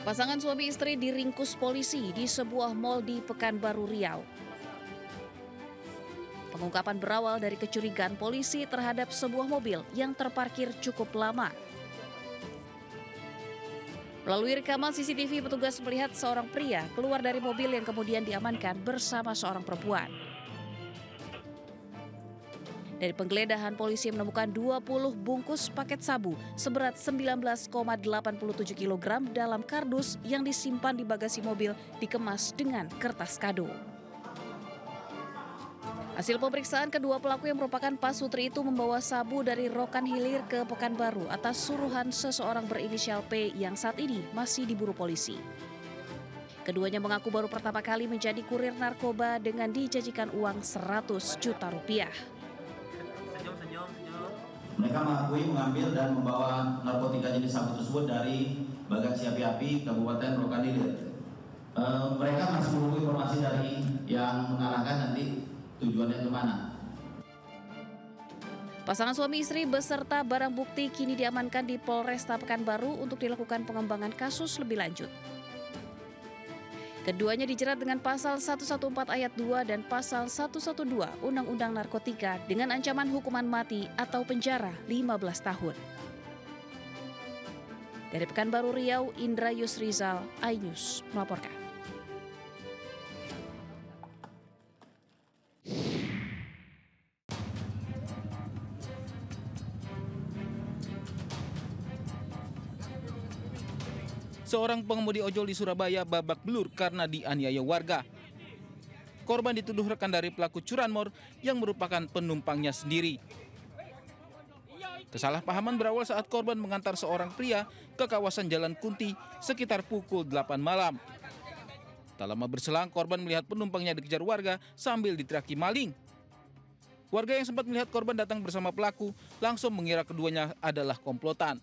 Pasangan suami istri diringkus polisi di sebuah mal di Pekanbaru Riau. Pengungkapan berawal dari kecurigaan polisi terhadap sebuah mobil yang terparkir cukup lama. Melalui rekaman CCTV, petugas melihat seorang pria keluar dari mobil yang kemudian diamankan bersama seorang perempuan. Dari penggeledahan, polisi menemukan 20 bungkus paket sabu seberat 19,87 kg dalam kardus yang disimpan di bagasi mobil dikemas dengan kertas kado. Hasil pemeriksaan, kedua pelaku yang merupakan pasutri itu membawa sabu dari Rokan Hilir ke Pekanbaru atas suruhan seseorang berinisial P yang saat ini masih diburu polisi. Keduanya mengaku baru pertama kali menjadi kurir narkoba dengan dijanjikan uang 100 juta rupiah. Mereka mengakui mengambil dan membawa narkotika jenis sabu tersebut dari Bagasi Api-Api, Kabupaten Rokan Hilir. Mereka masih menunggu informasi dari yang mengarahkan nanti tujuannya kemana. Pasangan suami istri beserta barang bukti kini diamankan di Polresta Pekanbaru untuk dilakukan pengembangan kasus lebih lanjut. Keduanya dijerat dengan pasal 114 ayat 2 dan pasal 112 Undang-Undang Narkotika dengan ancaman hukuman mati atau penjara 15 tahun. Dari Pekanbaru Riau, Indra Yusrizal, iNews melaporkan. Seorang pengemudi ojol di Surabaya babak belur karena dianiaya warga. Korban dituduh rekan dari pelaku curanmor yang merupakan penumpangnya sendiri. Kesalahpahaman berawal saat korban mengantar seorang pria ke kawasan Jalan Kunti sekitar pukul 8 malam. Tak lama berselang, korban melihat penumpangnya dikejar warga sambil diteriaki maling. Warga yang sempat melihat korban datang bersama pelaku langsung mengira keduanya adalah komplotan.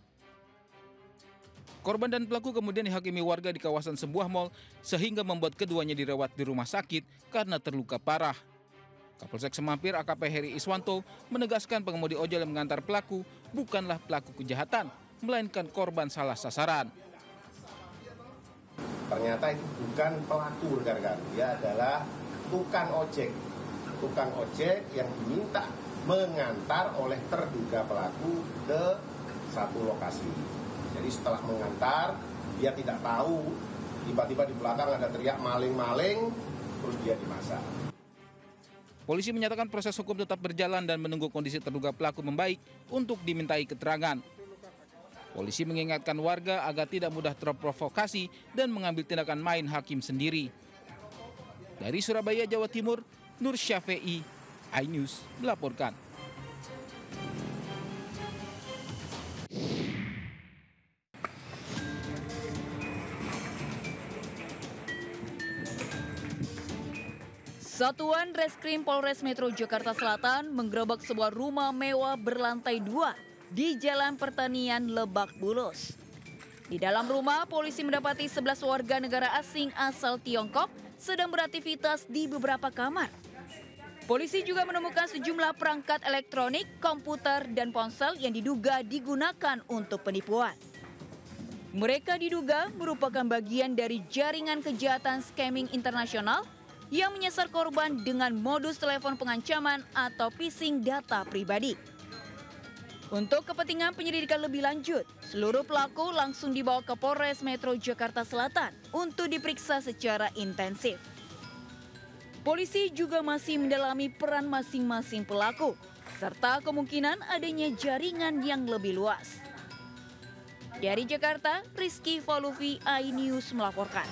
Korban dan pelaku kemudian dihakimi warga di kawasan sebuah mal sehingga membuat keduanya dirawat di rumah sakit karena terluka parah. Kapolsek Semampir AKP Heri Iswanto menegaskan pengemudi ojol yang mengantar pelaku bukanlah pelaku kejahatan, melainkan korban salah sasaran. Ternyata itu bukan pelaku, rekan-rekan. Dia adalah tukang ojek. Tukang ojek yang diminta mengantar oleh terduga pelaku ke satu lokasi. Jadi setelah mengantar, dia tidak tahu, tiba-tiba di belakang ada teriak maling-maling, terus dia dimasak. Polisi menyatakan proses hukum tetap berjalan dan menunggu kondisi terduga pelaku membaik untuk dimintai keterangan. Polisi mengingatkan warga agar tidak mudah terprovokasi dan mengambil tindakan main hakim sendiri. Dari Surabaya, Jawa Timur, Nur Syafei, iNews melaporkan. Satuan Reskrim Polres Metro Jakarta Selatan menggerebek sebuah rumah mewah berlantai 2 di Jalan Pertanian, Lebak Bulus. Di dalam rumah, polisi mendapati 11 warga negara asing asal Tiongkok sedang beraktivitas di beberapa kamar. Polisi juga menemukan sejumlah perangkat elektronik, komputer, dan ponsel yang diduga digunakan untuk penipuan. Mereka diduga merupakan bagian dari jaringan kejahatan scamming internasional yang menyasar korban dengan modus telepon pengancaman atau phishing data pribadi. Untuk kepentingan penyelidikan lebih lanjut, seluruh pelaku langsung dibawa ke Polres Metro Jakarta Selatan untuk diperiksa secara intensif. Polisi juga masih mendalami peran masing-masing pelaku, serta kemungkinan adanya jaringan yang lebih luas. Dari Jakarta, Rizky Faluvi, iNews melaporkan.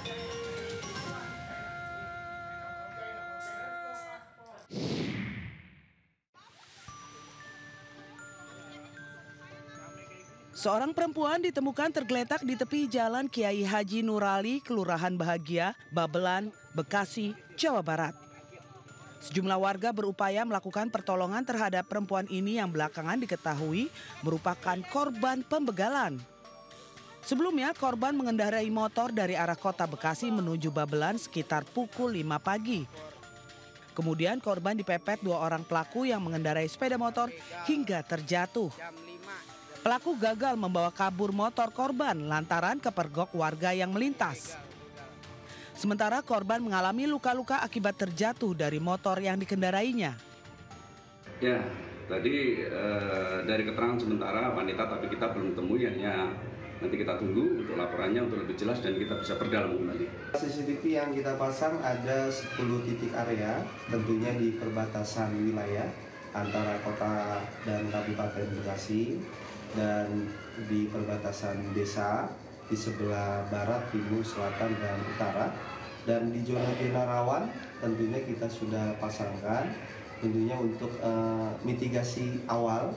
Seorang perempuan ditemukan tergeletak di tepi jalan Kiai Haji Nurali, Kelurahan Bahagia, Babelan, Bekasi, Jawa Barat. Sejumlah warga berupaya melakukan pertolongan terhadap perempuan ini yang belakangan diketahui merupakan korban pembegalan. Sebelumnya korban mengendarai motor dari arah kota Bekasi menuju Babelan sekitar pukul 5 pagi. Kemudian korban dipepet 2 orang pelaku yang mengendarai sepeda motor hingga terjatuh. Pelaku gagal membawa kabur motor korban lantaran kepergok warga yang melintas. Sementara korban mengalami luka-luka akibat terjatuh dari motor yang dikendarainya. Ya, tadi dari keterangan sementara wanita, tapi kita belum temui, hanya nanti kita tunggu untuk laporannya untuk lebih jelas dan kita bisa perdalam kembali. CCTV yang kita pasang ada 10 titik area, tentunya di perbatasan wilayah antara kota dan Kabupaten Bekasi dan di perbatasan desa di sebelah barat, timur, selatan, dan utara. Dan di zona rawan tentunya kita sudah pasangkan tentunya untuk mitigasi awal.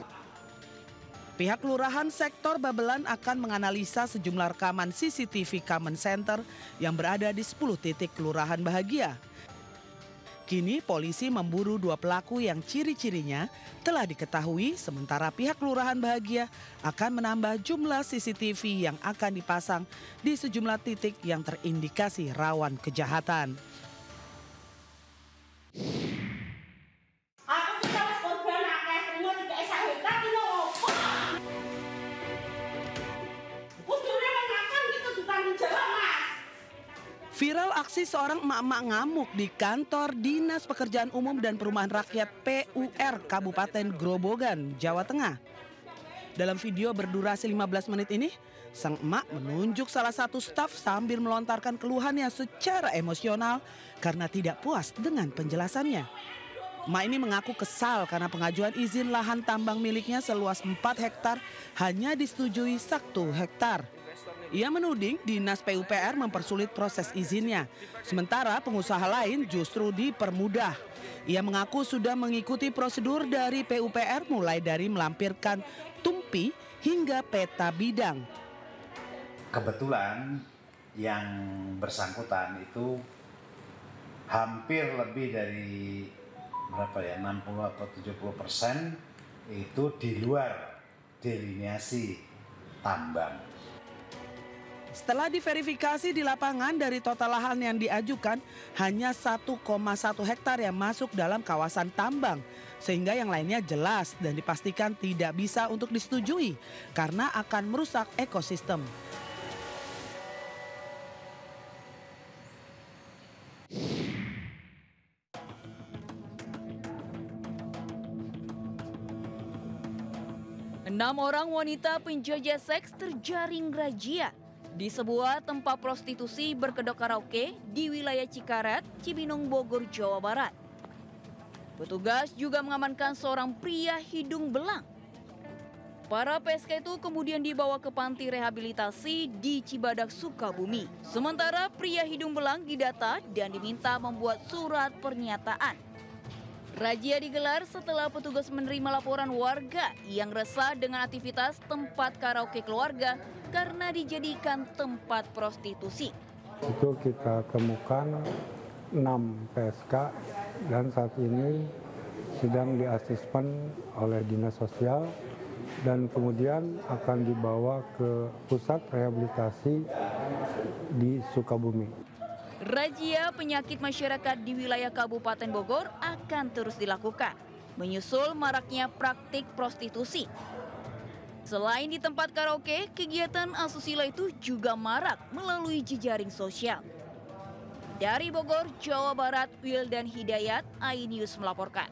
Pihak Kelurahan Sektor Babelan akan menganalisa sejumlah rekaman CCTV Common Center yang berada di 10 titik Kelurahan Bahagia. Kini polisi memburu 2 pelaku yang ciri-cirinya telah diketahui, sementara pihak Kelurahan Bahagia akan menambah jumlah CCTV yang akan dipasang di sejumlah titik yang terindikasi rawan kejahatan. Viral aksi seorang emak-emak ngamuk di kantor Dinas Pekerjaan Umum dan Perumahan Rakyat PUR Kabupaten Grobogan, Jawa Tengah. Dalam video berdurasi 15 menit ini, sang emak menunjuk salah satu staf sambil melontarkan keluhannya secara emosional karena tidak puas dengan penjelasannya. Emak ini mengaku kesal karena pengajuan izin lahan tambang miliknya seluas 4 hektar hanya disetujui 1 hektar. Ia menuding Dinas PUPR mempersulit proses izinnya, sementara pengusaha lain justru dipermudah. Ia mengaku sudah mengikuti prosedur dari PUPR mulai dari melampirkan tumpi hingga peta bidang. Kebetulan yang bersangkutan itu hampir lebih dari 60 atau 70% itu di luar deliniasi tambang. Setelah diverifikasi di lapangan, dari total lahan yang diajukan hanya 1,1 hektar yang masuk dalam kawasan tambang, sehingga yang lainnya jelas dan dipastikan tidak bisa untuk disetujui karena akan merusak ekosistem. Enam orang wanita penjajah seks terjaring razia di sebuah tempat prostitusi berkedok karaoke di wilayah Cikaret, Cibinong, Bogor, Jawa Barat. Petugas juga mengamankan seorang pria hidung belang. Para PSK itu kemudian dibawa ke panti rehabilitasi di Cibadak, Sukabumi. Sementara pria hidung belang didata dan diminta membuat surat pernyataan. Razia digelar setelah petugas menerima laporan warga yang resah dengan aktivitas tempat karaoke keluarga karena dijadikan tempat prostitusi. Itu kita temukan 6 PSK dan saat ini sedang diasesmen oleh Dinas Sosial dan kemudian akan dibawa ke pusat rehabilitasi di Sukabumi. Razia penyakit masyarakat di wilayah Kabupaten Bogor akan terus dilakukan, menyusul maraknya praktik prostitusi. Selain di tempat karaoke, kegiatan asusila itu juga marak melalui jejaring sosial. Dari Bogor, Jawa Barat, Wildan Hidayat, iNews melaporkan.